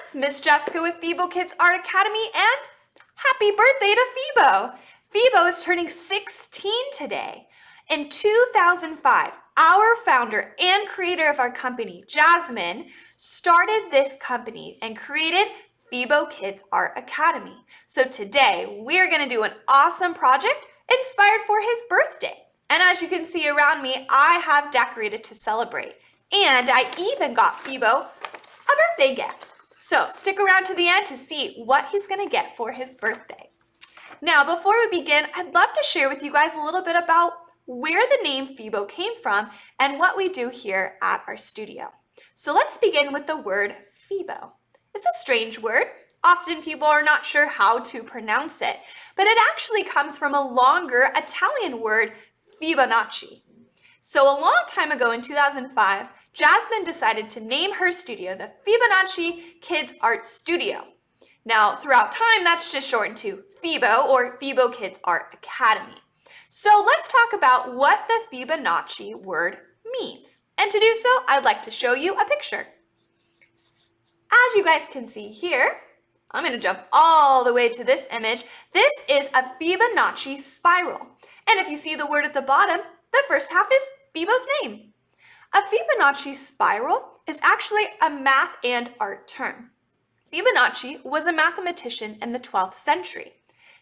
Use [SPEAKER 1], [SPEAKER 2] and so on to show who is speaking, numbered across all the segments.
[SPEAKER 1] It's Miss Jessica with Fibo Kids Art Academy, and happy birthday to Fibo! Fibo is turning 16 today. In 2005, our founder and creator of our company, Jasmine, started this company and created Fibo Kids Art Academy. So today, we're going to do an awesome project inspired for his birthday. And as you can see around me, I have decorated to celebrate. And I even got Fibo a birthday gift. So stick around to the end to see what he's going to get for his birthday. Now, before we begin, I'd love to share with you guys a little bit about where the name Fibo came from and what we do here at our studio. So let's begin with the word Fibo. It's a strange word. Often people are not sure how to pronounce it, but it actually comes from a longer Italian word, Fibonacci. So a long time ago in 2005, Jasmine decided to name her studio the Fibonacci Kids Art Studio. Now, throughout time, that's just shortened to Fibo or Fibo Kids Art Academy. So let's talk about what the Fibonacci word means. And to do so, I'd like to show you a picture. As you guys can see here, I'm going to jump all the way to this image. This is a Fibonacci spiral. And if you see the word at the bottom, the first half is Fibo's name. A Fibonacci spiral is actually a math and art term. Fibonacci was a mathematician in the 12th century.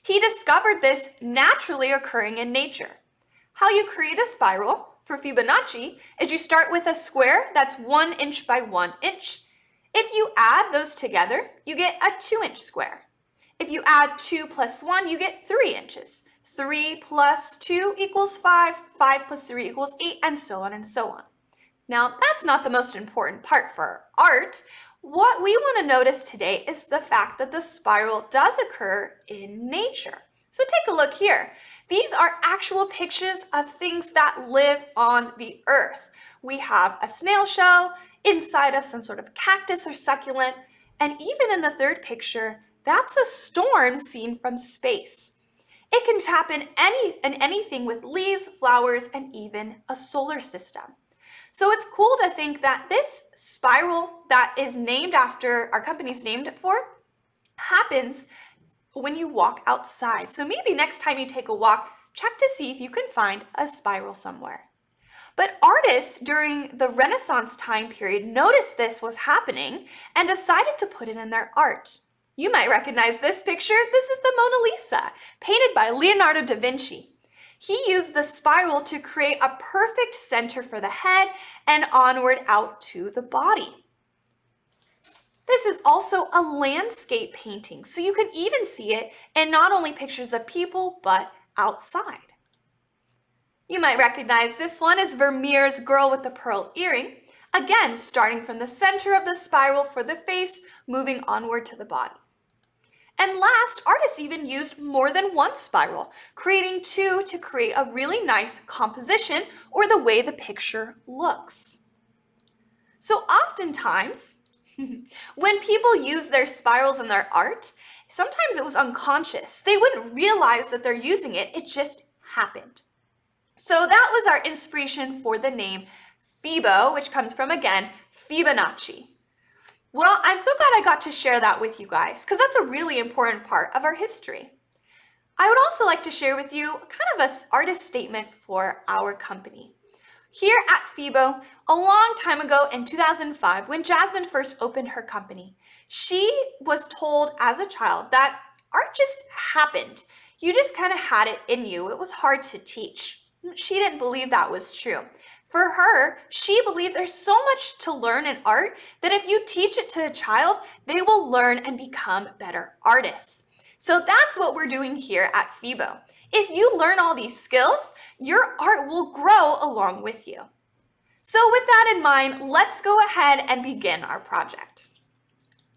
[SPEAKER 1] He discovered this naturally occurring in nature. How you create a spiral for Fibonacci is you start with a square that's 1 inch by 1 inch. If you add those together, you get a 2-inch square. If you add 2 plus 1, you get 3 inches. 3 plus 2 equals 5, 5 plus 3 equals 8, and so on and so on. Now, that's not the most important part for art. What we want to notice today is the fact that the spiral does occur in nature. So take a look here. These are actual pictures of things that live on the earth. We have a snail shell inside of some sort of cactus or succulent, and even in the third picture, that's a storm seen from space. It can happen in anything with leaves, flowers, and even a solar system. So it's cool to think that this spiral that is named after, our company's named it for, happens when you walk outside. So maybe next time you take a walk, check to see if you can find a spiral somewhere. But artists during the Renaissance time period noticed this was happening and decided to put it in their art. You might recognize this picture. This is the Mona Lisa, painted by Leonardo da Vinci. He used the spiral to create a perfect center for the head and onward out to the body. This is also a landscape painting, so you can even see it in not only pictures of people, but outside. You might recognize this one as Vermeer's Girl with the Pearl Earring, again starting from the center of the spiral for the face, moving onward to the body. And last, artists even used more than one spiral, creating 2 to create a really nice composition or the way the picture looks. So oftentimes, when people use their spirals in their art, sometimes it was unconscious. They wouldn't realize that they're using it, it just happened. So that was our inspiration for the name Fibo, which comes from, again, Fibonacci. Well, I'm so glad I got to share that with you guys because that's a really important part of our history. I would also like to share with you kind of an artist statement for our company. Here at Fibo, a long time ago in 2005, when Jasmine first opened her company, she was told as a child that art just happened. You just kind of had it in you. It was hard to teach. She didn't believe that was true. For her, she believed there's so much to learn in art that if you teach it to a child, they will learn and become better artists. So that's what we're doing here at Fibo. If you learn all these skills, your art will grow along with you. So with that in mind, let's go ahead and begin our project.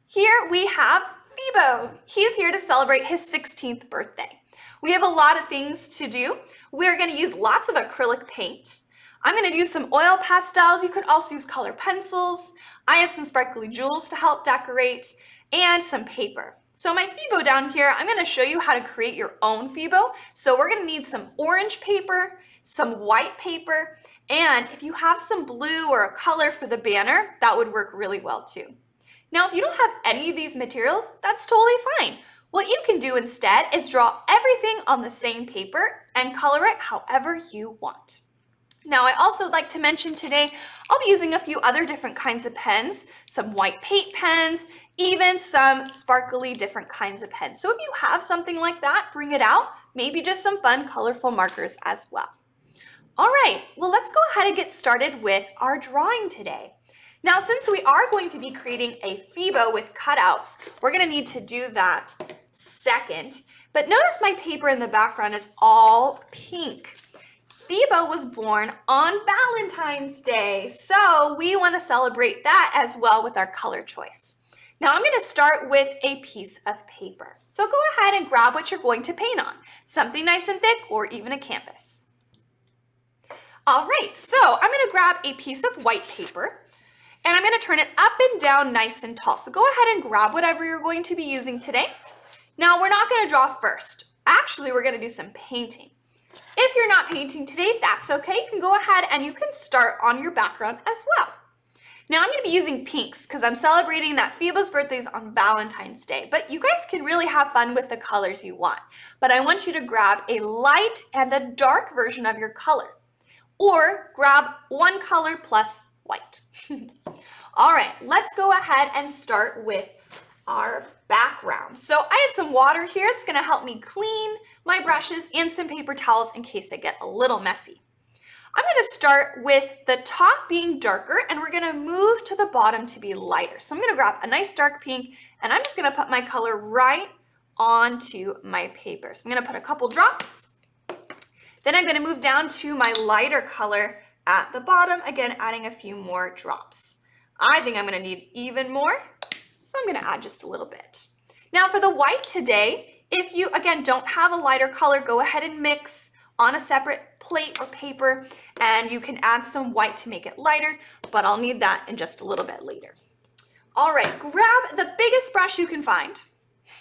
[SPEAKER 1] Here we have Fibo. He's here to celebrate his 16th birthday. We have a lot of things to do. We're going to use lots of acrylic paint. I'm going to do some oil pastels. You could also use color pencils. I have some sparkly jewels to help decorate and some paper. So my Fibo down here, I'm going to show you how to create your own Fibo. So we're going to need some orange paper, some white paper, and if you have some blue or a color for the banner, that would work really well too. Now, if you don't have any of these materials, that's totally fine. What you can do instead is draw everything on the same paper and color it however you want. Now, I also like to mention today, I'll be using a few other different kinds of pens, some white paint pens, even some sparkly different kinds of pens. So if you have something like that, bring it out, maybe just some fun, colorful markers as well. All right, well, let's go ahead and get started with our drawing today. Now, since we are going to be creating a Fibo with cutouts, we're gonna need to do that second. But notice my paper in the background is all pink. Fibo was born on Valentine's Day, so we want to celebrate that as well with our color choice. Now I'm going to start with a piece of paper. So go ahead and grab what you're going to paint on, something nice and thick or even a canvas. All right, so I'm going to grab a piece of white paper and I'm going to turn it up and down nice and tall. So go ahead and grab whatever you're going to be using today. Now we're not going to draw first. Actually, we're going to do some painting. If you're not painting today, that's okay. You can go ahead and you can start on your background as well. Now I'm going to be using pinks because I'm celebrating that Fibo's birthday is on Valentine's Day, but you guys can really have fun with the colors you want. But I want you to grab a light and a dark version of your color, or grab one color plus white. All right, let's go ahead and start with our background. So I have some water here. It's going to help me clean my brushes and some paper towels in case they get a little messy. I'm going to start with the top being darker and we're going to move to the bottom to be lighter. So I'm going to grab a nice dark pink and I'm just going to put my color right onto my paper. So I'm going to put a couple drops. Then I'm going to move down to my lighter color at the bottom, again adding a few more drops. I think I'm going to need even more, so I'm going to add just a little bit. Now for the white today, if you again don't have a lighter color, go ahead and mix on a separate plate or paper and you can add some white to make it lighter, but I'll need that in just a little bit later. All right, grab the biggest brush you can find.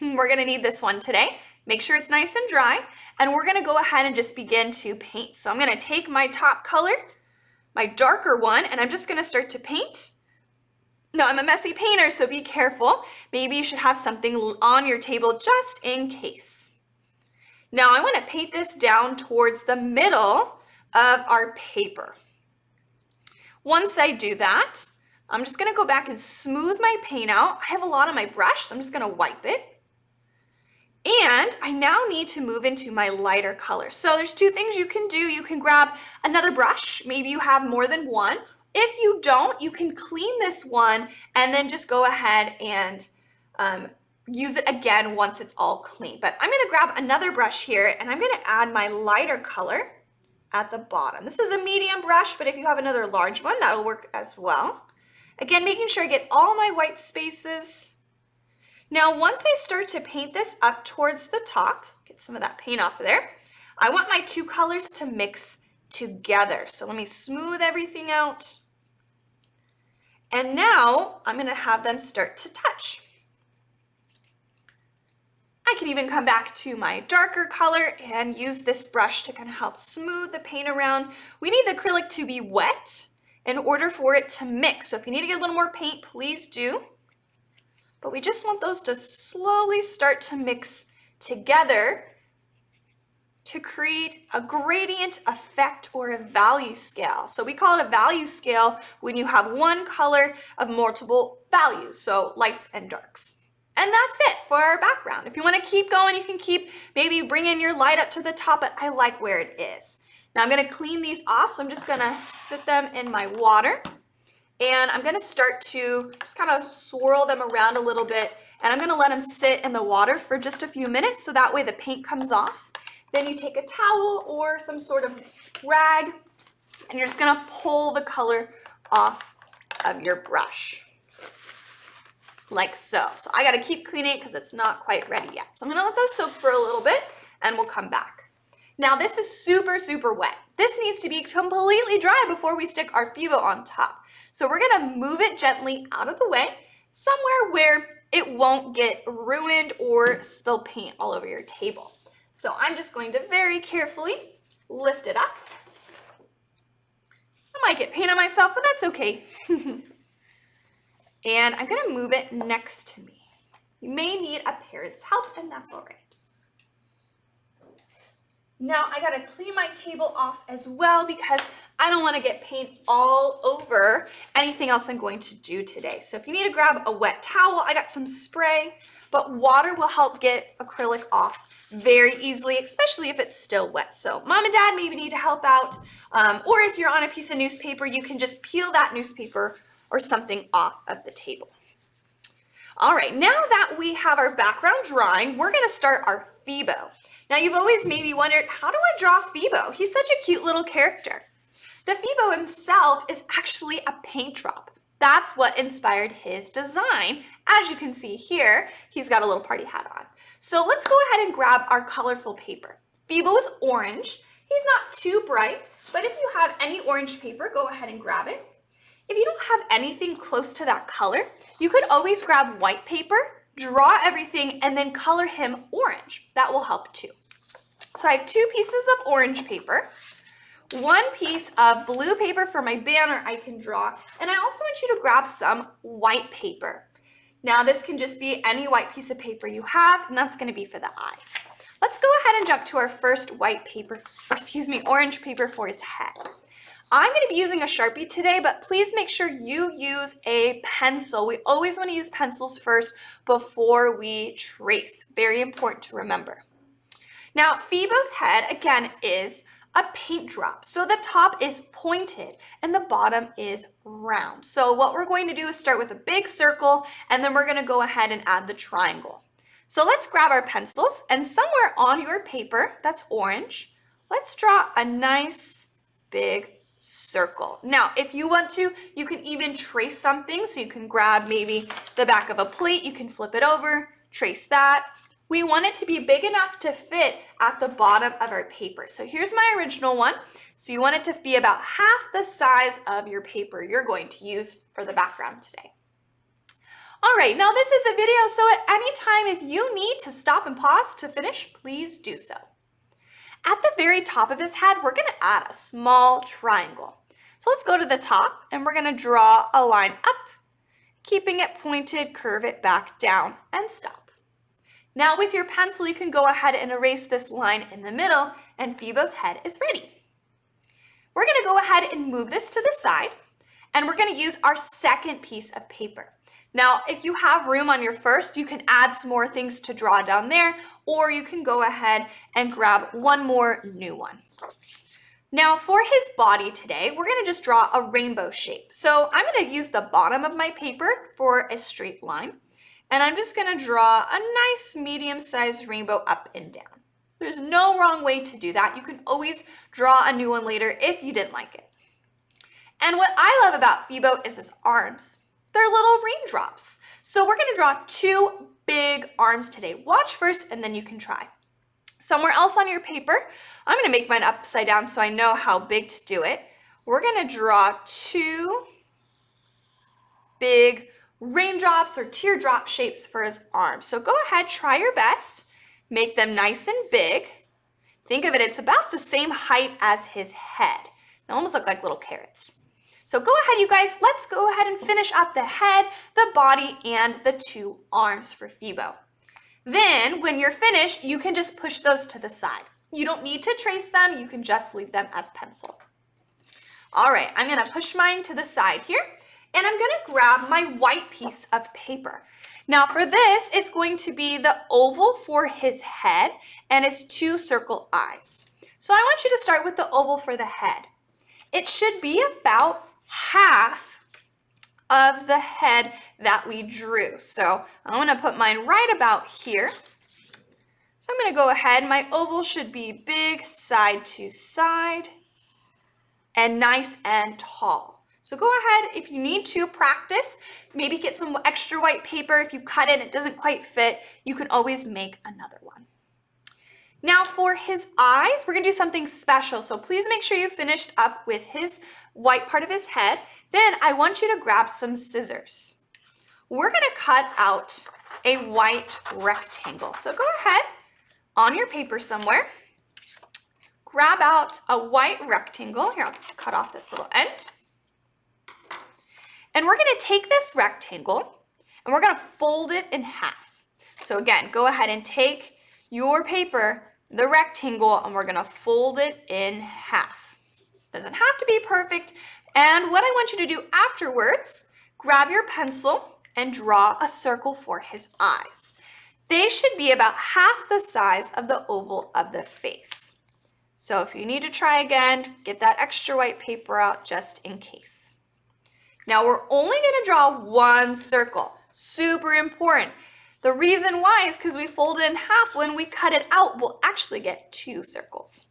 [SPEAKER 1] We're going to need this one today. Make sure it's nice and dry, and we're going to go ahead and just begin to paint. So I'm going to take my top color, my darker one, and I'm just going to start to paint. Now, I'm a messy painter, so be careful. Maybe you should have something on your table just in case. Now, I want to paint this down towards the middle of our paper. Once I do that, I'm just going to go back and smooth my paint out. I have a lot on my brush, so I'm just going to wipe it. And I now need to move into my lighter color. So there's two things you can do. You can grab another brush. Maybe you have more than one. If you don't, you can clean this one and then just go ahead and use it again once it's all clean. But I'm going to grab another brush here and I'm going to add my lighter color at the bottom. This is a medium brush, but if you have another large one, that'll work as well. Again, making sure I get all my white spaces. Now, once I start to paint this up towards the top, get some of that paint off of there, I want my two colors to mix together. So let me smooth everything out. And now I'm going to have them start to touch. I can even come back to my darker color and use this brush to kind of help smooth the paint around. We need the acrylic to be wet in order for it to mix. So if you need to get a little more paint, please do. But we just want those to slowly start to mix together to create a gradient effect or a value scale. So we call it a value scale when you have one color of multiple values, so lights and darks. And that's it for our background. If you want to keep going, you can keep maybe bringing your light up to the top, but I like where it is. Now I'm going to clean these off, so I'm just going to sit them in my water. And I'm going to start to just kind of swirl them around a little bit. And I'm going to let them sit in the water for just a few minutes so that way the paint comes off. Then you take a towel or some sort of rag and you're just going to pull the color off of your brush. Like so. So I got to keep cleaning it because it's not quite ready yet. So I'm going to let those soak for a little bit and we'll come back. Now this is super, super wet. This needs to be completely dry before we stick our Fibo on top. So we're going to move it gently out of the way, somewhere where it won't get ruined or spill paint all over your table. So I'm just going to very carefully lift it up. I might get paint on myself, but that's okay. And I'm gonna move it next to me. You may need a parent's help, and that's all right. Now I gotta clean my table off as well because I don't wanna get paint all over anything else I'm going to do today. So if you need to grab a wet towel, I got some spray, but water will help get acrylic off very easily, especially if it's still wet. So mom and dad maybe need to help out, or if you're on a piece of newspaper, you can just peel that newspaper or something off of the table. All right, now that we have our background drawing, we're gonna start our Fibo. Now you've always maybe wondered, how do I draw Fibo? He's such a cute little character. The Fibo himself is actually a paint drop. That's what inspired his design. As you can see here, he's got a little party hat on. So let's go ahead and grab our colorful paper. Fibo is orange. He's not too bright, but if you have any orange paper, go ahead and grab it. If you don't have anything close to that color, you could always grab white paper, draw everything, and then color him orange. That will help too. So I have 2 pieces of orange paper, 1 piece of blue paper for my banner I can draw, and I also want you to grab some white paper. Now this can just be any white piece of paper you have, and that's gonna be for the eyes. Let's go ahead and jump to our first orange paper for his head. I'm going to be using a Sharpie today, but please make sure you use a pencil. We always want to use pencils first before we trace. Very important to remember. Now, Fibo's head, again, is a paint drop. So the top is pointed and the bottom is round. So what we're going to do is start with a big circle, and then we're going to go ahead and add the triangle. So let's grab our pencils, and somewhere on your paper that's orange, let's draw a nice big circle. Now, if you want to, you can even trace something. So you can grab maybe the back of a plate, you can flip it over, trace that. We want it to be big enough to fit at the bottom of our paper. So here's my original one. So you want it to be about half the size of your paper you're going to use for the background today. All right, now this is a video, so at any time if you need to stop and pause to finish, please do so. At the very top of his head, we're gonna add a small triangle. So let's go to the top and we're gonna draw a line up, keeping it pointed, curve it back down and stop. Now with your pencil, you can go ahead and erase this line in the middle, and Fibo's head is ready. We're gonna go ahead and move this to the side, and we're gonna use our second piece of paper. Now, if you have room on your first, you can add some more things to draw down there, or you can go ahead and grab one more new one. Now, for his body today, we're gonna just draw a rainbow shape. So I'm gonna use the bottom of my paper for a straight line, and I'm just gonna draw a nice medium-sized rainbow up and down. There's no wrong way to do that. You can always draw a new one later if you didn't like it. And what I love about Fibo is his arms. They're little raindrops. So we're gonna draw 2 big arms today. Watch first and then you can try. Somewhere else on your paper, I'm gonna make mine upside down so I know how big to do it. We're gonna draw 2 big raindrops or teardrop shapes for his arms. So go ahead, try your best. Make them nice and big. Think of it, it's about the same height as his head. They almost look like little carrots. So go ahead, you guys, let's go ahead and finish up the head, the body, and the 2 arms for Fibo. Then, when you're finished, you can just push those to the side. You don't need to trace them, you can just leave them as pencil. All right, I'm gonna push mine to the side here, and I'm gonna grab my white piece of paper. Now for this, it's going to be the oval for his head and his 2 circle eyes. So I want you to start with the oval for the head. It should be about half of the head that we drew. So I'm going to put mine right about here. So I'm going to go ahead. My oval should be big side to side and nice and tall. So go ahead, if you need to practice, maybe get some extra white paper. If you cut it, it doesn't quite fit, you can always make another one. Now for his eyes, we're gonna do something special. So please make sure you finished up with his white part of his head. Then I want you to grab some scissors. We're gonna cut out a white rectangle. So go ahead on your paper somewhere, grab out a white rectangle. Here, I'll cut off this little end. And we're going to take this rectangle and we're going to fold it in half. So again, go ahead and take your paper, the rectangle, and we're going to fold it in half. Doesn't have to be perfect. And what I want you to do afterwards, grab your pencil and draw a circle for his eyes. They should be about half the size of the oval of the face. So if you need to try again, get that extra white paper out just in case. Now we're only going to draw one circle. Super important. The reason why is because we fold it in half. When we cut it out, we'll actually get two circles.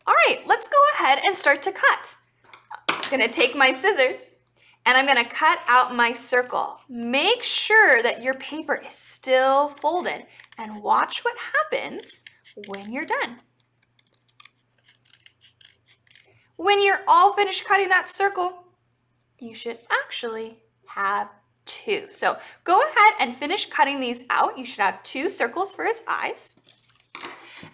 [SPEAKER 1] All right, let's go ahead and start to cut. I'm going to take my scissors and I'm going to cut out my circle. Make sure that your paper is still folded and watch what happens when you're done. When you're all finished cutting that circle, you should actually have two. So go ahead and finish cutting these out. You should have two circles for his eyes.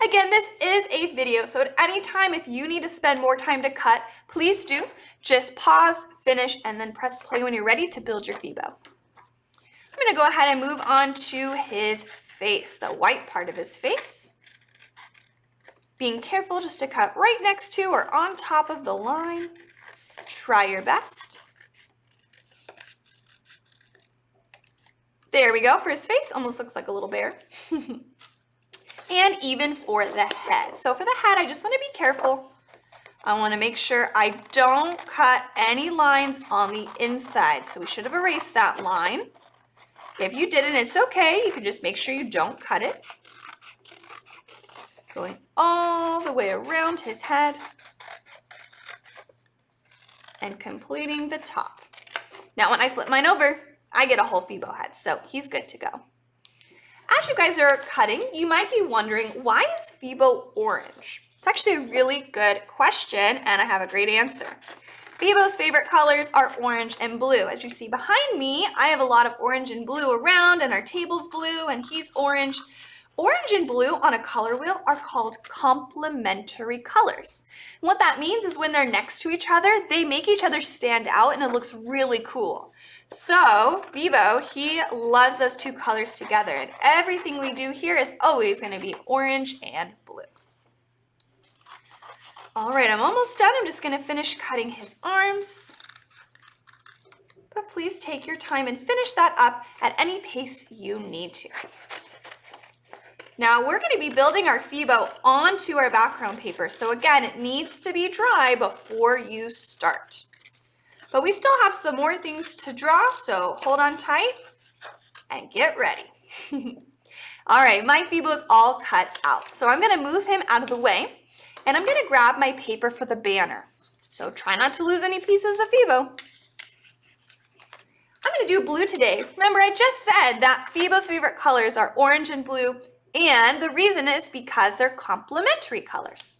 [SPEAKER 1] Again, this is a video, so at any time if you need to spend more time to cut, please do. Just pause, finish, and then press play when you're ready to build your Fibo. I'm going to go ahead and move on to his face, the white part of his face. Being careful just to cut right next to or on top of the line. Try your best. There we go for his face, almost looks like a little bear. And even for the head. So for the head, I just want to be careful. I want to make sure I don't cut any lines on the inside. So we should have erased that line. If you didn't, it's okay. You can just make sure you don't cut it. Going all the way around his head. And completing the top. Now when I flip mine over, I get a whole Fibo head, so he's good to go. As you guys are cutting, you might be wondering, why is Fibo orange? It's actually a really good question, and I have a great answer. Fibo's favorite colors are orange and blue. As you see behind me, I have a lot of orange and blue around, and our table's blue, and he's orange. Orange and blue on a color wheel are called complementary colors. And what that means is when they're next to each other, they make each other stand out, and it looks really cool. So Fibo, he loves those two colors together, and everything we do here is always going to be orange and blue. All right, I'm almost done. I'm just going to finish cutting his arms. But please take your time and finish that up at any pace you need to. Now we're going to be building our Fibo onto our background paper. So again, it needs to be dry before you start. But we still have some more things to draw, so hold on tight and get ready. All right, my Fibo's all cut out. So I'm going to move him out of the way, and I'm going to grab my paper for the banner. So try not to lose any pieces of Fibo. I'm going to do blue today. Remember, I just said that Fibo's favorite colors are orange and blue, and the reason is because they're complementary colors.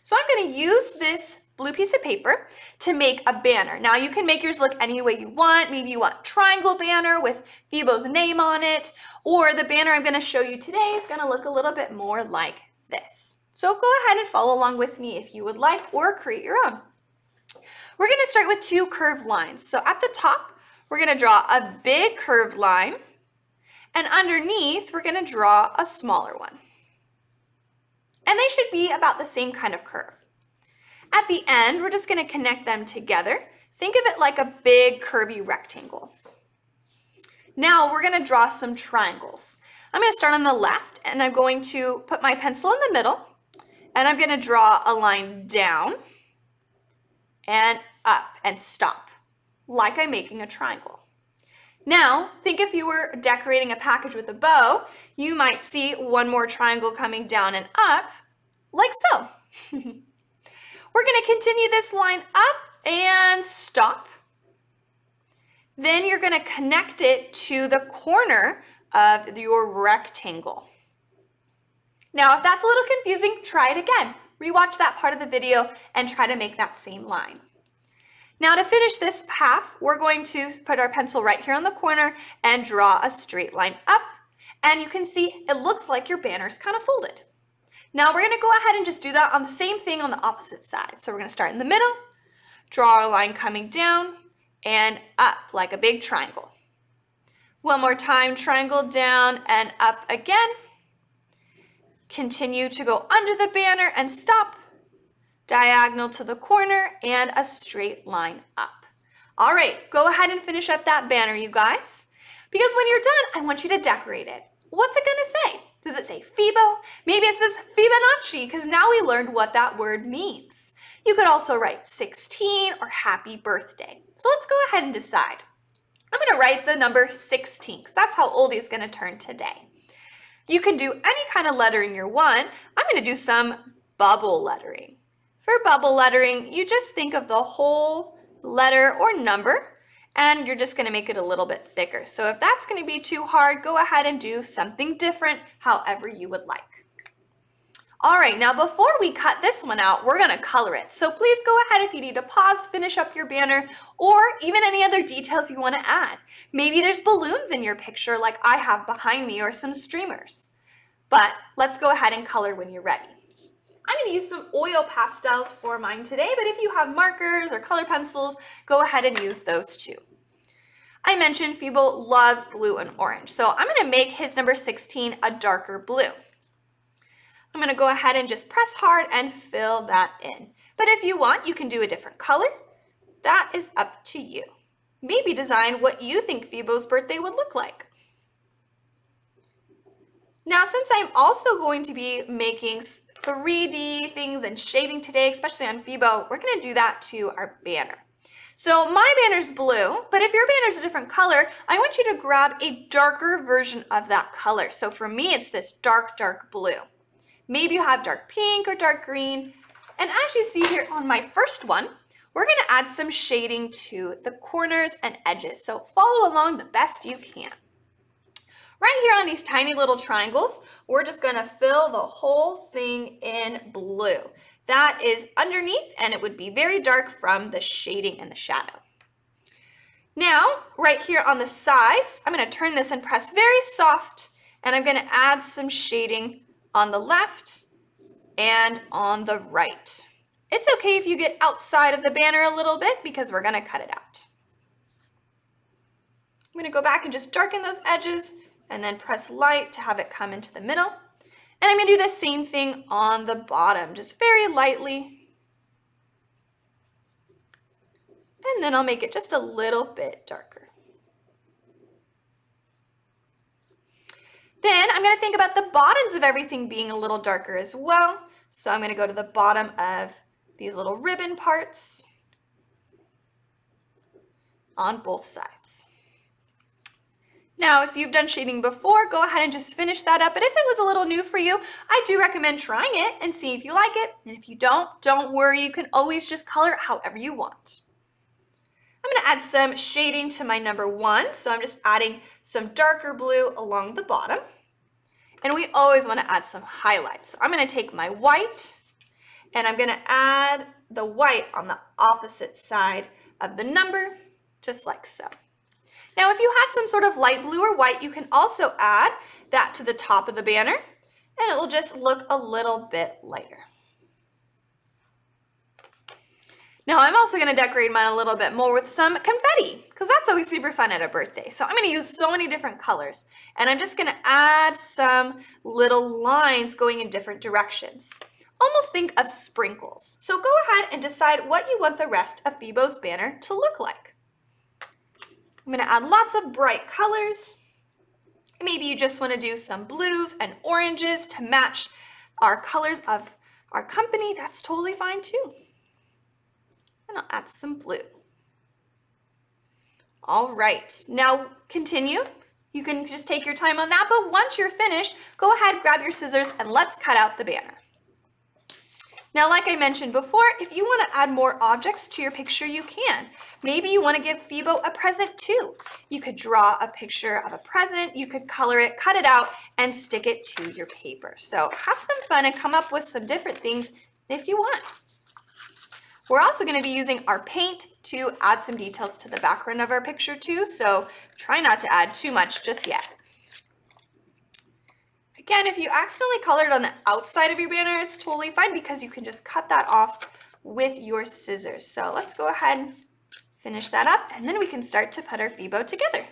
[SPEAKER 1] So I'm going to use this blue piece of paper to make a banner. Now you can make yours look any way you want. Maybe you want a triangle banner with Fibo's name on it, or the banner I'm going to show you today is going to look a little bit more like this. So go ahead and follow along with me if you would like, or create your own. We're going to start with two curved lines. So at the top, we're going to draw a big curved line, and underneath, we're going to draw a smaller one. And they should be about the same kind of curve. At the end, we're just going to connect them together. Think of it like a big curvy rectangle. Now we're going to draw some triangles. I'm going to start on the left, and I'm going to put my pencil in the middle, and I'm going to draw a line down and up and stop, like I'm making a triangle. Now, think if you were decorating a package with a bow, you might see one more triangle coming down and up, like so. We're going to continue this line up and stop. Then you're going to connect it to the corner of your rectangle. Now, if that's a little confusing, try it again. Rewatch that part of the video and try to make that same line. Now to finish this path, we're going to put our pencil right here on the corner and draw a straight line up. And you can see it looks like your banner's kind of folded. Now we're going to go ahead and just do that on the same thing on the opposite side. So we're going to start in the middle, draw a line coming down, and up like a big triangle. One more time, triangle down and up again. Continue to go under the banner and stop. Diagonal to the corner and a straight line up. All right, go ahead and finish up that banner, you guys. Because when you're done, I want you to decorate it. What's it gonna say? Does it say Fibo? Maybe it says Fibonacci, because now we learned what that word means. You could also write 16 or happy birthday. So let's go ahead and decide. I'm gonna write the number 16, because that's how old he's gonna turn today. You can do any kind of lettering you want. I'm gonna do some bubble lettering. For bubble lettering, you just think of the whole letter or number, and you're just gonna make it a little bit thicker. So if that's gonna be too hard, go ahead and do something different, however you would like. All right, now before we cut this one out, we're gonna color it. So please go ahead if you need to pause, finish up your banner, or even any other details you wanna add. Maybe there's balloons in your picture like I have behind me, or some streamers. But let's go ahead and color when you're ready. I'm gonna use some oil pastels for mine today, but if you have markers or color pencils, go ahead and use those too. I mentioned Fibo loves blue and orange, so I'm gonna make his number 16 a darker blue. I'm gonna go ahead and just press hard and fill that in. But if you want, you can do a different color. That is up to you. Maybe design what you think Fibo's birthday would look like. Now, since I'm also going to be making 3D things and shading today, especially on Fibo, we're gonna do that to our banner. So my banner's blue, but if your banner's a different color, I want you to grab a darker version of that color. So for me, it's this dark, dark blue. Maybe you have dark pink or dark green. And as you see here on my first one, we're gonna add some shading to the corners and edges. So follow along the best you can. Right here on these tiny little triangles, we're just gonna fill the whole thing in blue. That is underneath, and it would be very dark from the shading and the shadow. Now, right here on the sides, I'm gonna turn this and press very soft, and I'm gonna add some shading on the left and on the right. It's okay if you get outside of the banner a little bit because we're gonna cut it out. I'm gonna go back and just darken those edges and then press light to have it come into the middle. And I'm gonna do the same thing on the bottom, just very lightly. And then I'll make it just a little bit darker. Then I'm gonna think about the bottoms of everything being a little darker as well. So I'm gonna go to the bottom of these little ribbon parts on both sides. Now, if you've done shading before, go ahead and just finish that up. But if it was a little new for you, I do recommend trying it and see if you like it. And if you don't worry. You can always just color it however you want. I'm gonna add some shading to my number 1. So I'm just adding some darker blue along the bottom. And we always wanna add some highlights. So I'm gonna take my white and I'm gonna add the white on the opposite side of the number, just like so. Now, if you have some sort of light blue or white, you can also add that to the top of the banner, and it will just look a little bit lighter. Now, I'm also gonna decorate mine a little bit more with some confetti, because that's always super fun at a birthday. So I'm gonna use so many different colors, and I'm just gonna add some little lines going in different directions. Almost think of sprinkles. So go ahead and decide what you want the rest of Fibo's banner to look like. I'm gonna add lots of bright colors. Maybe you just wanna do some blues and oranges to match our colors of our company. That's totally fine too. And I'll add some blue. All right, now continue. You can just take your time on that, but once you're finished, go ahead, grab your scissors, and let's cut out the banner. Now, like I mentioned before, if you want to add more objects to your picture, you can. Maybe you want to give Fibo a present too. You could draw a picture of a present, you could color it, cut it out, and stick it to your paper. So have some fun and come up with some different things if you want. We're also going to be using our paint to add some details to the background of our picture too, so try not to add too much just yet. Again, if you accidentally colored on the outside of your banner, it's totally fine because you can just cut that off with your scissors. So let's go ahead and Finish that up, and then we can start to put our Fibo together.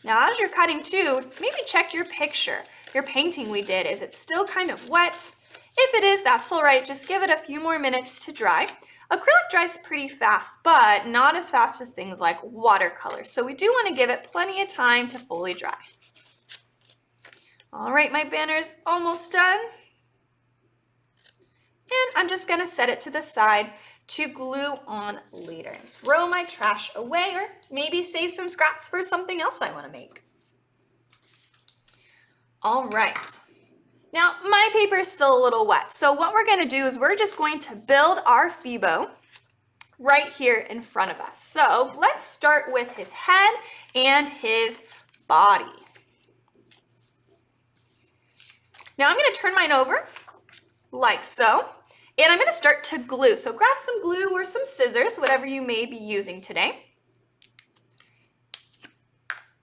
[SPEAKER 1] Now, as you're cutting too, maybe check your picture. Your painting we did, is it still kind of wet? If it is, that's all right. Just give it a few more minutes to dry. Acrylic dries pretty fast, but not as fast as things like watercolor. So we do want to give it plenty of time to fully dry. All right, my banner is almost done. And I'm just going to set it to the side to glue on later. Throw my trash away, or maybe save some scraps for something else I want to make. All right. Now, my paper is still a little wet, so what we're going to do is we're just going to build our Fibo right here in front of us. So let's start with his head and his body. Now I'm going to turn mine over like so, and I'm going to start to glue. So grab some glue or some scissors, whatever you may be using today.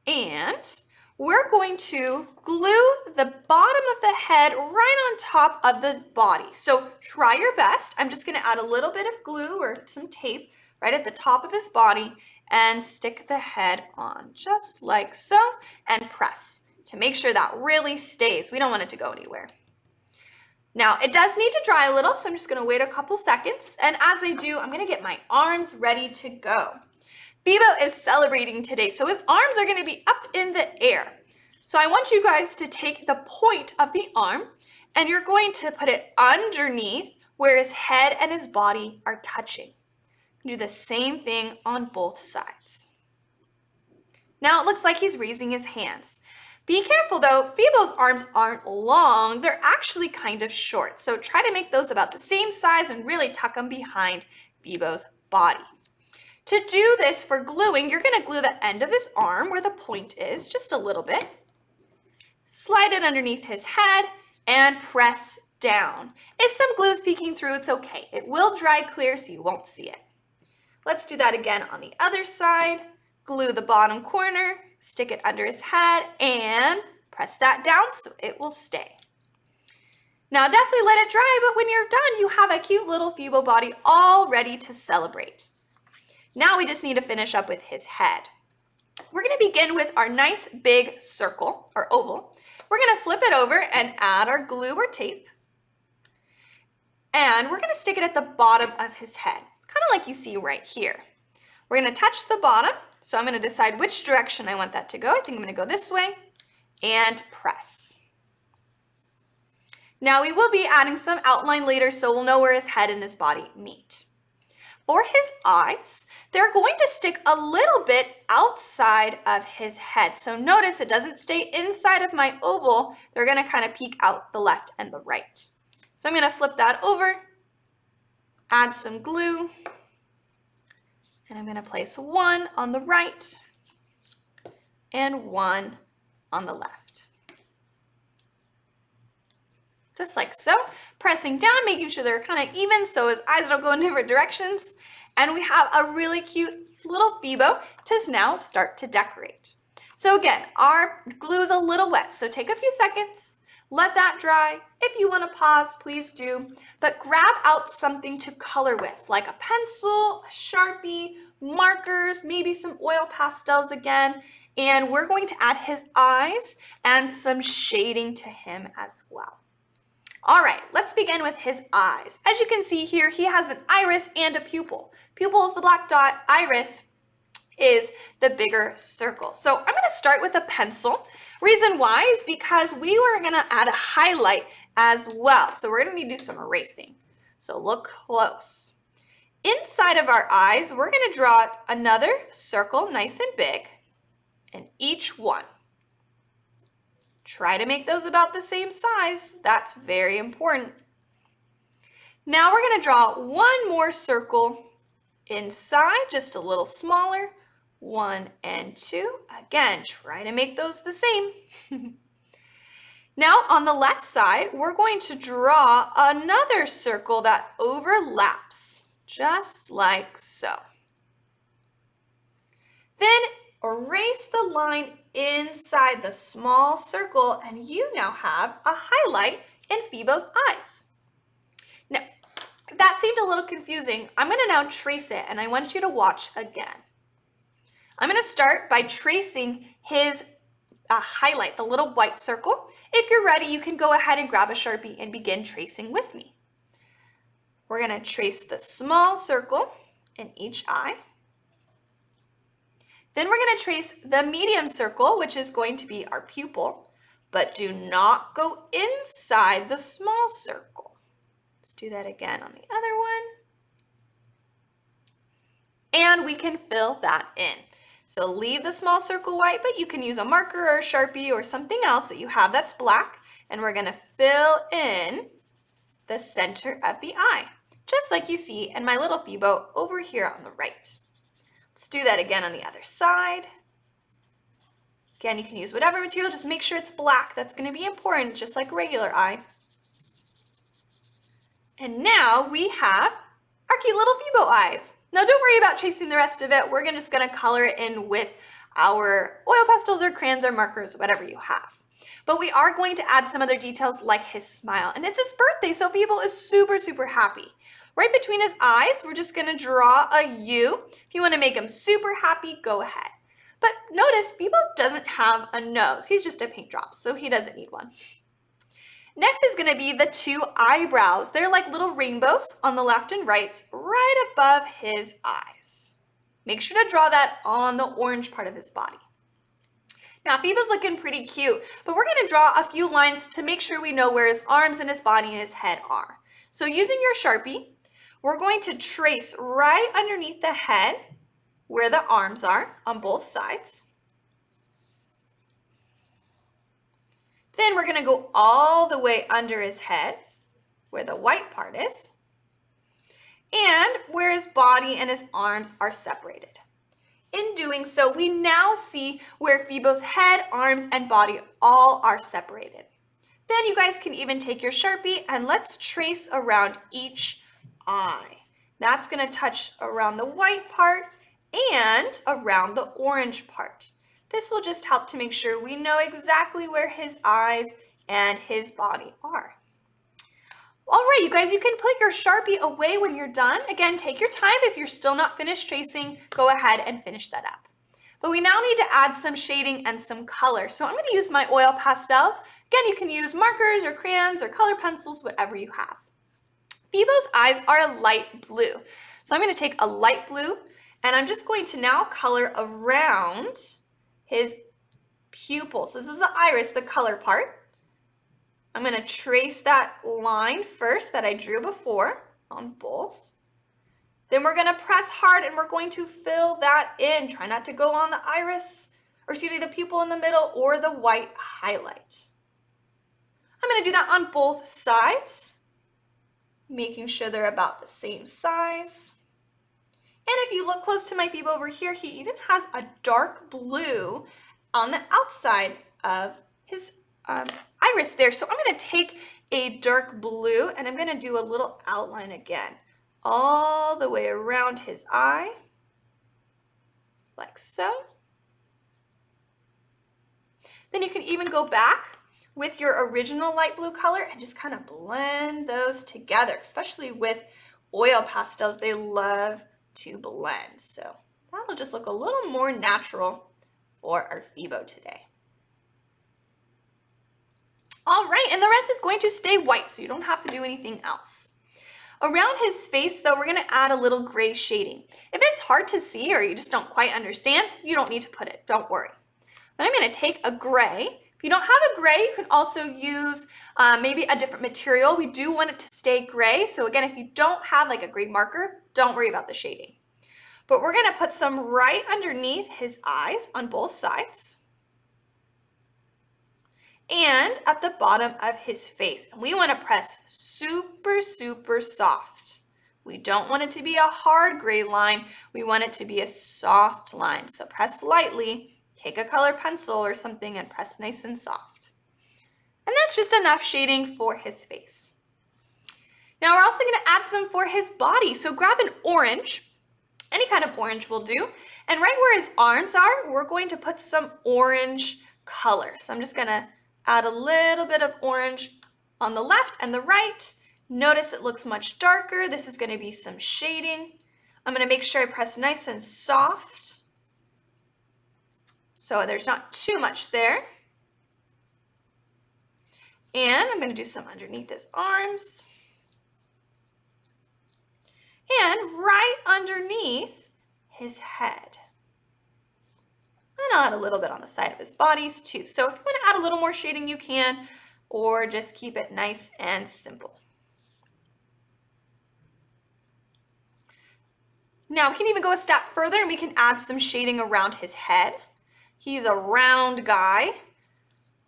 [SPEAKER 1] And we're going to glue the bottom of the head right on top of the body. So try your best. I'm just going to add a little bit of glue or some tape right at the top of his body and stick the head on just like so, and press to make sure that really stays. We don't want it to go anywhere. Now it does need to dry a little, so I'm just going to wait a couple seconds. And as I do, I'm going to get my arms ready to go. Fibo is celebrating today, so his arms are going to be up in the air. So I want you guys to take the point of the arm and you're going to put it underneath where his head and his body are touching. Do the same thing on both sides. Now it looks like he's raising his hands. Be careful though, Fibo's arms aren't long, they're actually kind of short. So try to make those about the same size and really tuck them behind Fibo's body. To do this for gluing, you're going to glue the end of his arm where the point is, just a little bit. Slide it underneath his head and press down. If some glue is peeking through, it's okay. It will dry clear so you won't see it. Let's do that again on the other side. Glue the bottom corner, stick it under his head, and press that down so it will stay. Now definitely let it dry, but when you're done, you have a cute little Fibo body all ready to celebrate. Now we just need to finish up with his head. We're going to begin with our nice big circle or oval. We're going to flip it over and add our glue or tape. And we're going to stick it at the bottom of his head, kind of like you see right here. We're going to touch the bottom, so I'm going to decide which direction I want that to go. I think I'm going to go this way and press. Now we will be adding some outline later, so we'll know where his head and his body meet. For his eyes, they're going to stick a little bit outside of his head. So notice it doesn't stay inside of my oval. They're going to kind of peek out the left and the right. So I'm going to flip that over, add some glue, and I'm going to place one on the right and one on the left. Just like so, pressing down, making sure they're kind of even so his eyes don't go in different directions. And we have a really cute little Fibo to now start to decorate. So again, our glue is a little wet, so take a few seconds, let that dry. If you want to pause, please do, but grab out something to color with, like a pencil, a Sharpie, markers, maybe some oil pastels again, and we're going to add his eyes and some shading to him as well. All right, let's begin with his eyes. As you can see here, he has an iris and a pupil. Pupil is the black dot, iris is the bigger circle. So I'm gonna start with a pencil. Reason why is because we were gonna add a highlight as well. So we're gonna need to do some erasing. So look close. Inside of our eyes, we're gonna draw another circle, nice and big, in each one. Try to make those about the same size. That's very important. Now we're going to draw one more circle inside, just a little smaller. 1 and 2. Again, try to make those the same. Now on the left side, we're going to draw another circle that overlaps, just like so. Then erase the line inside the small circle, and you now have a highlight in Fibo's eyes. Now, If that seemed a little confusing, I'm going to now trace it, and I want you to watch again. I'm going to start by tracing his highlight, the little white circle. If you're ready, you can go ahead and grab a Sharpie and begin tracing with me. We're going to trace the small circle in each eye. Then we're going to trace the medium circle, which is going to be our pupil, but do not go inside the small circle. Let's do that again on the other one. And we can fill that in. So leave the small circle white, but you can use a marker or a Sharpie or something else that you have that's black, and we're going to fill in the center of the eye, just like you see in my little Fibo over here on the right. Let's do that again on the other side. Again, you can use whatever material, just make sure it's black. That's going to be important, just like a regular eye. And now we have our cute little Fibo eyes. Now don't worry about tracing the rest of it. We're just going to color it in with our oil pastels or crayons or markers, whatever you have. But we are going to add some other details like his smile. And it's his birthday, so Fibo is super, super happy. Right between his eyes, we're just going to draw a U. If you want to make him super happy, go ahead. But notice Fibo doesn't have a nose. He's just a paint drop, so he doesn't need one. Next is going to be the two eyebrows. They're like little rainbows on the left and right above his eyes. Make sure to draw that on the orange part of his body. Now, Fibo's looking pretty cute, but we're going to draw a few lines to make sure we know where his arms and his body and his head are. So using your Sharpie, we're going to trace right underneath the head where the arms are on both sides. Then we're going to go all the way under his head where the white part is and where his body and his arms are separated. In doing so, we now see where Fibo's head, arms, and body all are separated. Then you guys can even take your Sharpie and let's trace around each eye. That's going to touch around the white part and around the orange part. This will just help to make sure we know exactly where his eyes and his body are. All right, you guys, you can put your Sharpie away when you're done. Again, take your time. If you're still not finished tracing, go ahead and finish that up. But we now need to add some shading and some color. So I'm going to use my oil pastels. Again, you can use markers or crayons or color pencils, whatever you have. Fibo's eyes are a light blue. So I'm going to take a light blue and I'm just going to now color around his pupils. This is the iris, the color part. I'm going to trace that line first that I drew before on both. Then we're going to press hard and we're going to fill that in. Try not to go on the iris, or excuse me, the pupil in the middle or the white highlight. I'm going to do that on both sides, making sure they're about the same size. And if you look close to my Fibo over here, he even has a dark blue on the outside of his iris there. So I'm going to take a dark blue and I'm going to do a little outline again, all the way around his eye, like so. Then you can even go back with your original light blue color and just kind of blend those together, especially with oil pastels. They love to blend. So that will just look a little more natural for our Fibo today. All right, and the rest is going to stay white, so you don't have to do anything else. Around his face, though, we're going to add a little gray shading. If it's hard to see or you just don't quite understand, you don't need to put it. Don't worry. Then I'm going to take a gray. If you don't have a gray, you can also use maybe a different material. We do want it to stay gray. So again, if you don't have like a gray marker, don't worry about the shading. But we're going to put some right underneath his eyes on both sides and at the bottom of his face. And we want to press super, super soft. We don't want it to be a hard gray line. We want it to be a soft line. So press lightly, take a color pencil or something and press nice and soft. And that's just enough shading for his face. Now we're also going to add some for his body. So grab an orange, any kind of orange will do. And right where his arms are, we're going to put some orange color. So I'm just going to add a little bit of orange on the left and the right, Notice it looks much darker. This is going to be some shading. I'm going to make sure I press nice and soft so there's not too much there. And I'm going to do some underneath his arms. And right underneath his head. And I'll add a little bit on the side of his bodies too. So if you want to add a little more shading, you can, or just keep it nice and simple. Now we can even go a step further and we can add some shading around his head. He's a round guy,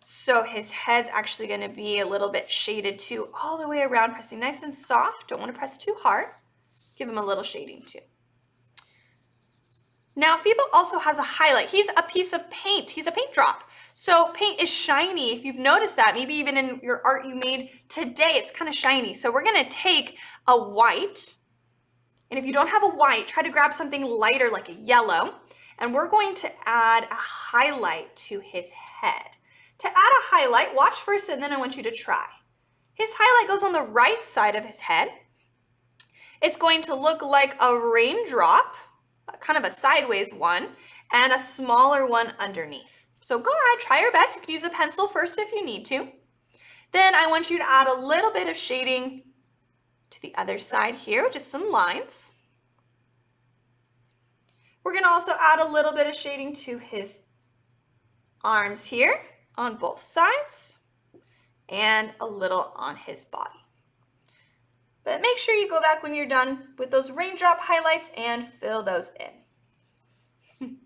[SPEAKER 1] so his head's actually going to be a little bit shaded too, all the way around, pressing nice and soft. Don't want to press too hard. Give him a little shading too. Now Fibo also has a highlight. He's a piece of paint. He's a paint drop. So paint is shiny. If you've noticed that, maybe even in your art you made today, it's kind of shiny. So we're going to take a white, and if you don't have a white, try to grab something lighter like a yellow, and we're going to add a highlight to his head. To add a highlight, watch first and then I want you to try. His highlight goes on the right side of his head. It's going to look like a raindrop, kind of a sideways one, and a smaller one underneath. So go ahead, try your best. You can use a pencil first if you need to. Then I want you to add a little bit of shading to the other side here, just some lines. We're going to also add a little bit of shading to his arms here on both sides and a little on his body. But make sure you go back when you're done with those raindrop highlights and fill those in.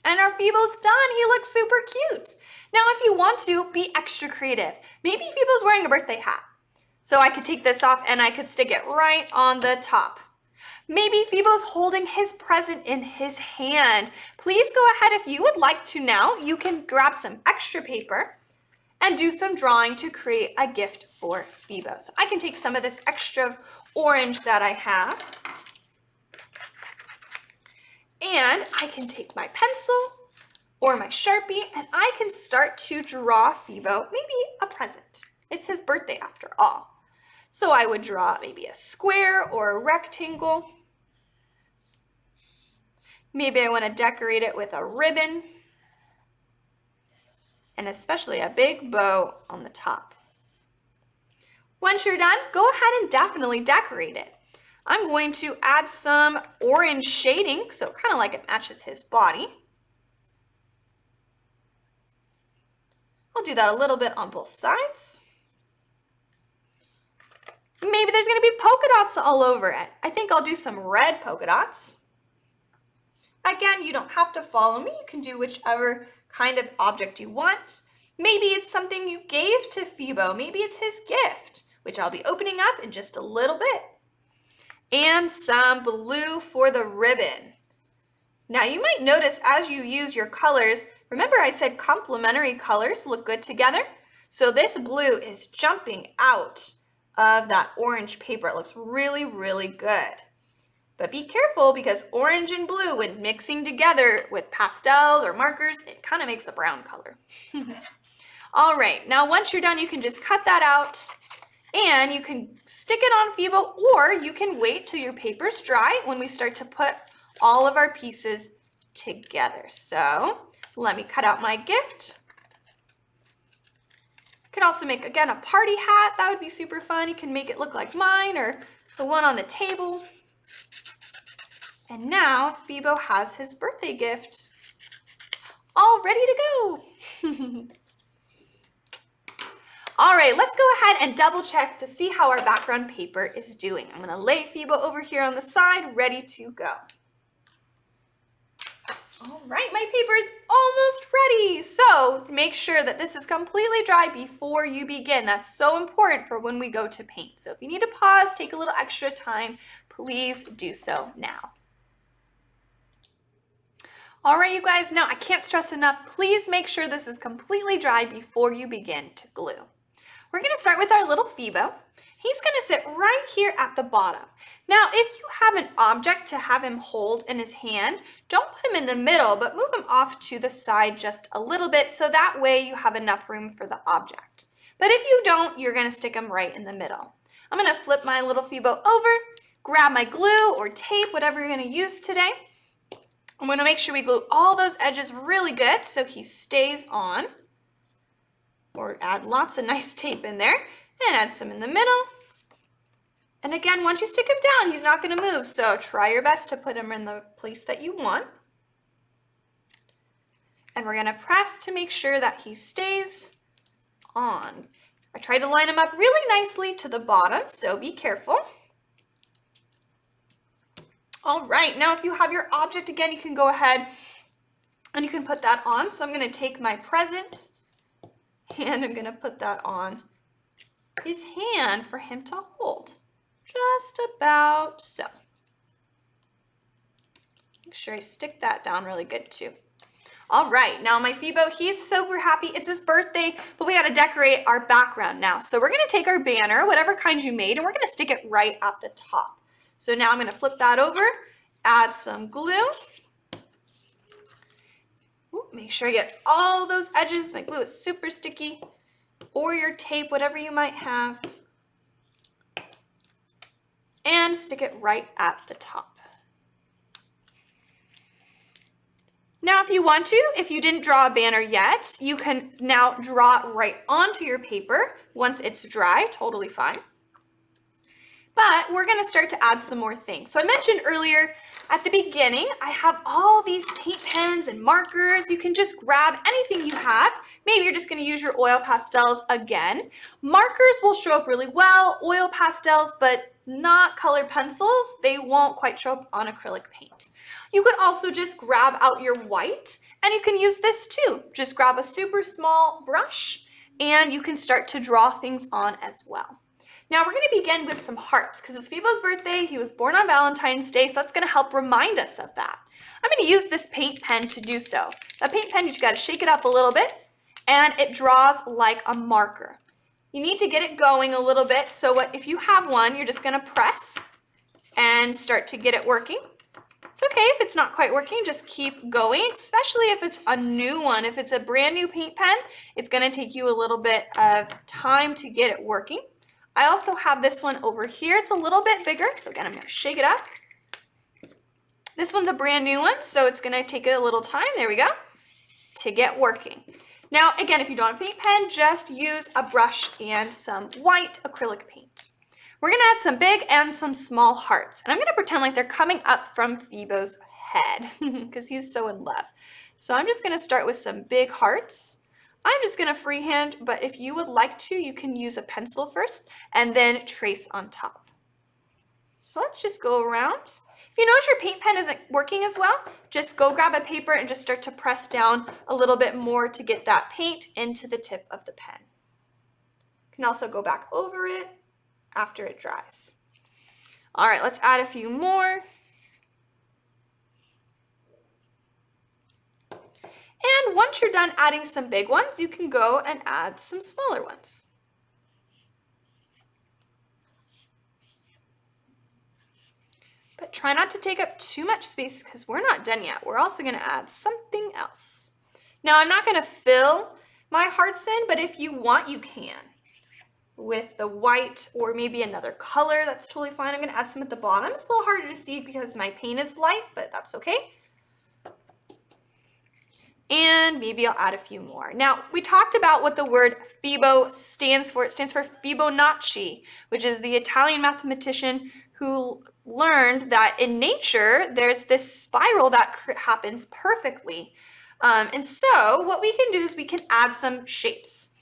[SPEAKER 1] And our Fibo's done. He looks super cute. Now, if you want to, be extra creative. Maybe Fibo's wearing a birthday hat. So I could take this off and I could stick it right on the top. Maybe Fibo's holding his present in his hand. Please go ahead if you would like to now. You can grab some extra paper and do some drawing to create a gift for Fibo. So I can take some of this extra orange that I have, and I can take my pencil or my Sharpie and I can start to draw Fibo maybe a present. It's his birthday after all. So I would draw maybe a square or a rectangle. Maybe I want to decorate it with a ribbon, and especially a big bow on the top. Once you're done, go ahead and definitely decorate it. I'm going to add some orange shading, so kind of like it matches his body. I'll do that a little bit on both sides. Maybe there's going to be polka dots all over it. I think I'll do some red polka dots. Again, you don't have to follow me. You can do whichever kind of object you want. Maybe it's something you gave to Fibo. Maybe it's his gift, which I'll be opening up in just a little bit. And some blue for the ribbon. Now you might notice as you use your colors, remember I said complementary colors look good together? So this blue is jumping out of that orange paper. It looks really, really good. But be careful because orange and blue, when mixing together with pastels or markers, it kind of makes a brown color. All right, now once you're done, you can just cut that out and you can stick it on Fibo, or you can wait till your paper's dry when we start to put all of our pieces together. So let me cut out my gift. You could also make, again, a party hat. That would be super fun. You can make it look like mine or the one on the table. And now Fibo has his birthday gift all ready to go. All right, let's go ahead and double check to see how our background paper is doing. I'm gonna lay Fibo over here on the side, ready to go. All right, my paper is almost ready. So make sure that this is completely dry before you begin. That's so important for when we go to paint. So if you need to pause, take a little extra time, please do so now. All right, you guys, now I can't stress enough, please make sure this is completely dry before you begin to glue. We're gonna start with our little Fibo. He's gonna sit right here at the bottom. Now, if you have an object to have him hold in his hand, don't put him in the middle, but move him off to the side just a little bit so that way you have enough room for the object. But if you don't, you're gonna stick him right in the middle. I'm gonna flip my little Fibo over, grab my glue or tape, whatever you're gonna use today. I'm gonna make sure we glue all those edges really good so he stays on. Or add lots of nice tape in there and add some in the middle. And again, once you stick him down, he's not gonna move, so try your best to put him in the place that you want. And we're gonna press to make sure that he stays on. I tried to line him up really nicely to the bottom, so be careful. All right, now if you have your object again, you can go ahead and you can put that on. So I'm gonna take my present and I'm gonna put that on his hand for him to hold. Just about so. Make sure I stick that down really good too. All right, now my Fibo, he's super happy. It's his birthday, but we gotta decorate our background now. So we're gonna take our banner, whatever kind you made, and we're gonna stick it right at the top. So now I'm gonna flip that over, add some glue. Ooh, make sure you get all those edges. My glue is super sticky, or your tape, whatever you might have. And stick it right at the top. Now, if you want to, if you didn't draw a banner yet, you can now draw it right onto your paper once it's dry, totally fine. But we're gonna start to add some more things. So I mentioned earlier at the beginning, I have all these paint pens and markers. You can just grab anything you have. Maybe you're just gonna use your oil pastels again. Markers will show up really well, oil pastels, but not colored pencils. They won't quite show up on acrylic paint. You could also just grab out your white, and you can use this too. Just grab a super small brush, and you can start to draw things on as well. Now we're gonna begin with some hearts because it's Fibo's birthday. He was born on Valentine's Day, so that's gonna help remind us of that. I'm gonna use this paint pen to do so. A paint pen, you just gotta shake it up a little bit and it draws like a marker. You need to get it going a little bit. So if you have one, you're just gonna press and start to get it working. It's okay if it's not quite working, just keep going, especially if it's a new one. If it's a brand new paint pen, it's gonna take you a little bit of time to get it working. I also have this one over here. It's a little bit bigger, so again, I'm gonna shake it up. This one's a brand new one, so it's gonna take a little time, there we go, to get working. Now, again, if you don't have a paint pen, just use a brush and some white acrylic paint. We're gonna add some big and some small hearts, and I'm gonna pretend like they're coming up from Fibo's head, because he's so in love. So I'm just gonna start with some big hearts. I'm just gonna freehand, but if you would like to, you can use a pencil first and then trace on top. So let's just go around. If you notice your paint pen isn't working as well, just go grab a paper and just start to press down a little bit more to get that paint into the tip of the pen. You can also go back over it after it dries. All right, let's add a few more. And once you're done adding some big ones, you can go and add some smaller ones. But try not to take up too much space because we're not done yet. We're also gonna add something else. Now I'm not gonna fill my hearts in, but if you want, you can. With the white or maybe another color, that's totally fine. I'm gonna add some at the bottom. It's a little harder to see because my paint is light, but that's okay. And maybe I'll add a few more. Now, we talked about what the word Fibo stands for. It stands for Fibonacci, which is the Italian mathematician who learned that in nature, there's this spiral that happens perfectly. And so what we can do is we can add some shapes.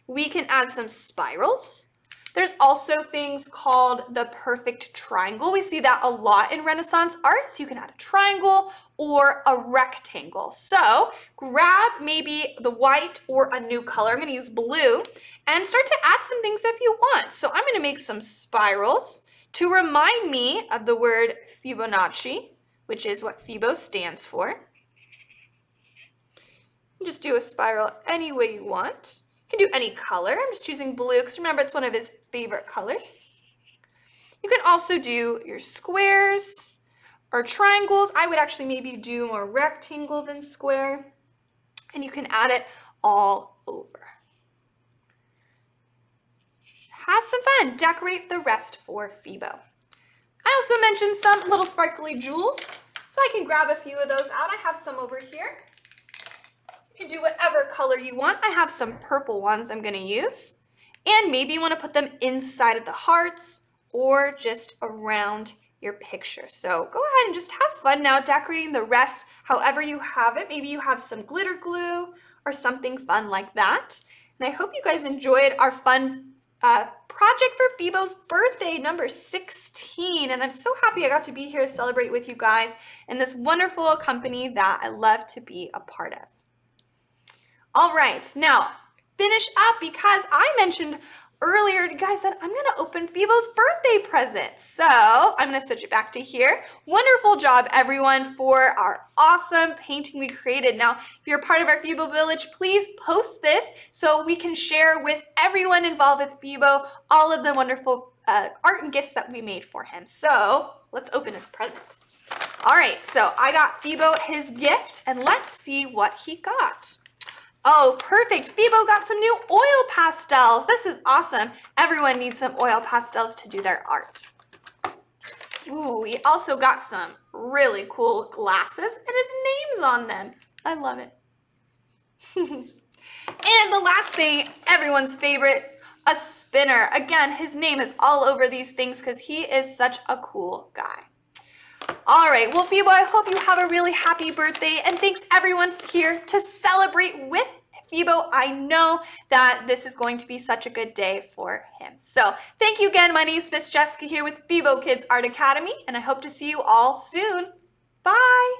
[SPEAKER 1] We can add some spirals. There's also things called the perfect triangle. We see that a lot in Renaissance art. So you can add a triangle or a rectangle. So grab maybe the white or a new color. I'm gonna use blue and start to add some things if you want. So I'm gonna make some spirals to remind me of the word Fibonacci, which is what Fibo stands for. Just do a spiral any way you want. You can do any color. I'm just choosing blue because remember it's one of his favorite colors. You can also do your squares or triangles. I would actually maybe do more rectangle than square. And you can add it all over. have some fun. Decorate the rest for Fibo. I also mentioned some little sparkly jewels, so I can grab a few of those out. I have some over here. You can do whatever color you want. I have some purple ones I'm going to use. And maybe you want to put them inside of the hearts or just around your picture. So go ahead and just have fun now decorating the rest however you have it. Maybe you have some glitter glue or something fun like that. And I hope you guys enjoyed our fun project for Fibo's birthday, number 16. And I'm so happy I got to be here to celebrate with you guys in this wonderful company that I love to be a part of. All right, now finish up because I mentioned earlier, guys, that I'm gonna open Fibo's birthday present. So I'm gonna switch it back to here. Wonderful job, everyone, for our awesome painting we created. Now, if you're a part of our Fibo Village, please post this so we can share with everyone involved with Fibo all of the wonderful art and gifts that we made for him. So let's open his present. All right, so I got Fibo his gift, and let's see what he got. Oh, perfect. Fibo got some new oil pastels. This is awesome. Everyone needs some oil pastels to do their art. Ooh, he also got some really cool glasses and his name's on them. I love it. And the last thing, everyone's favorite, a spinner. Again, his name is all over these things because he is such a cool guy. All right, well, Fibo, I hope you have a really happy birthday, and thanks everyone here to celebrate with Fibo. I know that this is going to be such a good day for him. So thank you again. My name is Miss Jessica here with Fibo Kids Art Academy, and I hope to see you all soon. Bye.